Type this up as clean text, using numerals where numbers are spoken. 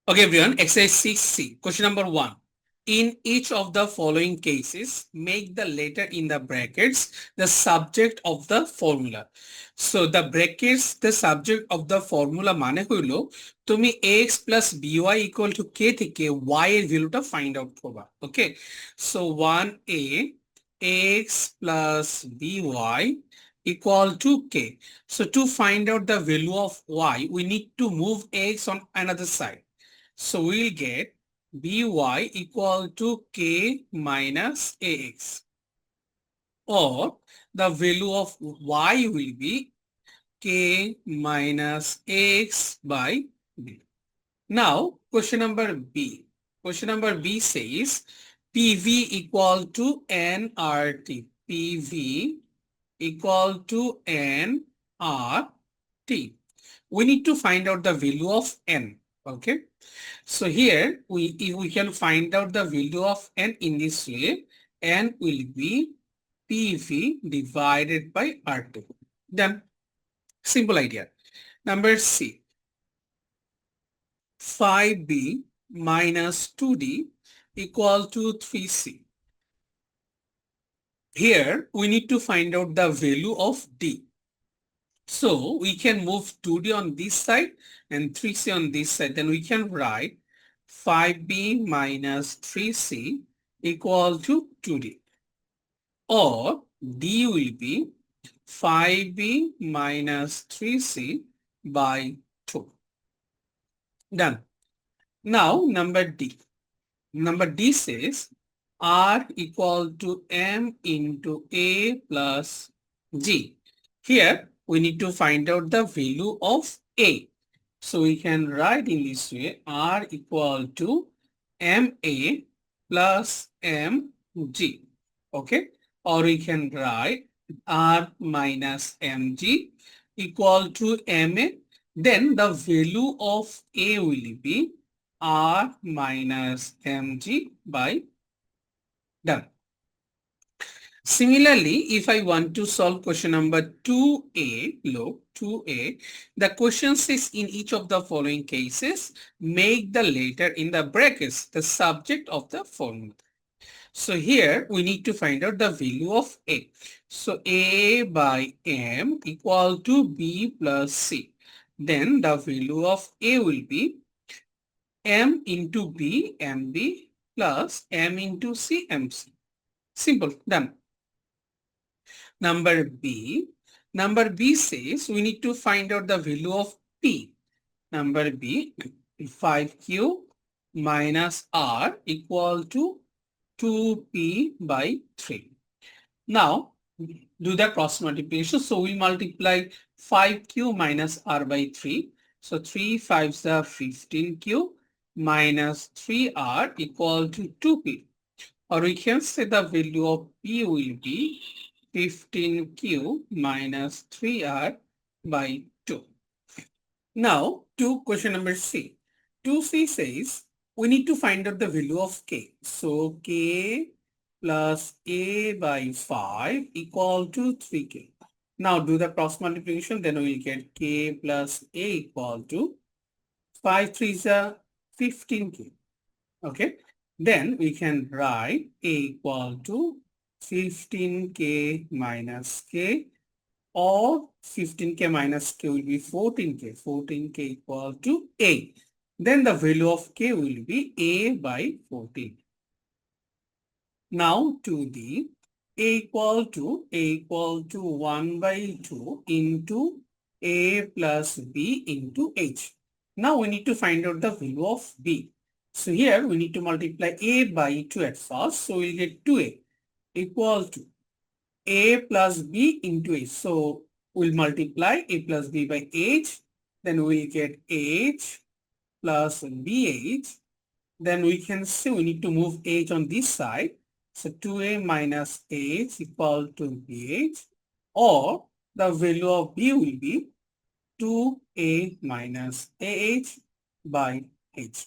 Okay, everyone, exercise 6C. Question number 1. In each of the following cases, make the letter in the brackets the subject of the formula. So the brackets, the subject of the formula মানে হইলো তুমি x plus by equal to k থেকে y এর ভ্যালুটা find out করবা। ওকে, so 1a x plus by equal to k. So to find out the value of y, we need to move x on another side. So we'll get by equal to k minus ax, or the value of y will be k minus x by b. Now question number b. Question number b says PV equal to nRT. PV equal to nRT. We need to find out the value of n. Okay. So here if we can find out the value of n in this way, n will be PV divided by R2. Then simple idea. Number C, 5b minus 2d equal to 3c. Here we need to find out the value of d. So we can move 2d on this side and 3c on this side. Then we can write 5b minus 3c equal to 2d. Or d will be 5b minus 3c by 2. Done. Now number d. Number d says r equal to m into a plus g. Here we need to find out the value of a. So we can write in this way r equal to ma plus mg. Okay, or we can write r minus mg equal to ma. Then the value of a will be r minus mg by. Done. Similarly, if I want to solve question number 2a, look, 2a, the question says in each of the following cases, make the letter in the brackets the subject of the formula. So here we need to find out the value of a. So a by m equal to b plus c. Then the value of a will be m into b mb plus m into c mc. Simple, done. Number B. Number B says we need to find out the value of P. Number B, 5Q minus R equal to 2P by 3. Now, do the cross multiplication. So we multiply 5Q minus R by 3. So 3 5s are 15Q minus 3R equal to 2P. Or we can say the value of P will be 15Q minus 3R by 2. Now, to question number C. 2C says we need to find out the value of K. So, K plus A by 5 equal to 3K. Now, do the cross multiplication, then we will get K plus A equal to 5 3s are 15K. Okay. Then we can write A equal to 15K minus K, or 15K minus K will be 14K. 14K equal to A. Then the value of K will be A by 14. Now to the A equal to 1 by 2 into A plus B into H. Now we need to find out the value of B. So here we need to multiply A by 2 at first. So we get 2A equal to A plus B into H. So we'll multiply A plus B by H. Then we'll get H plus BH. Then we can see we need to move H on this side. So 2A minus H equal to BH, or the value of B will be 2A minus AH by H.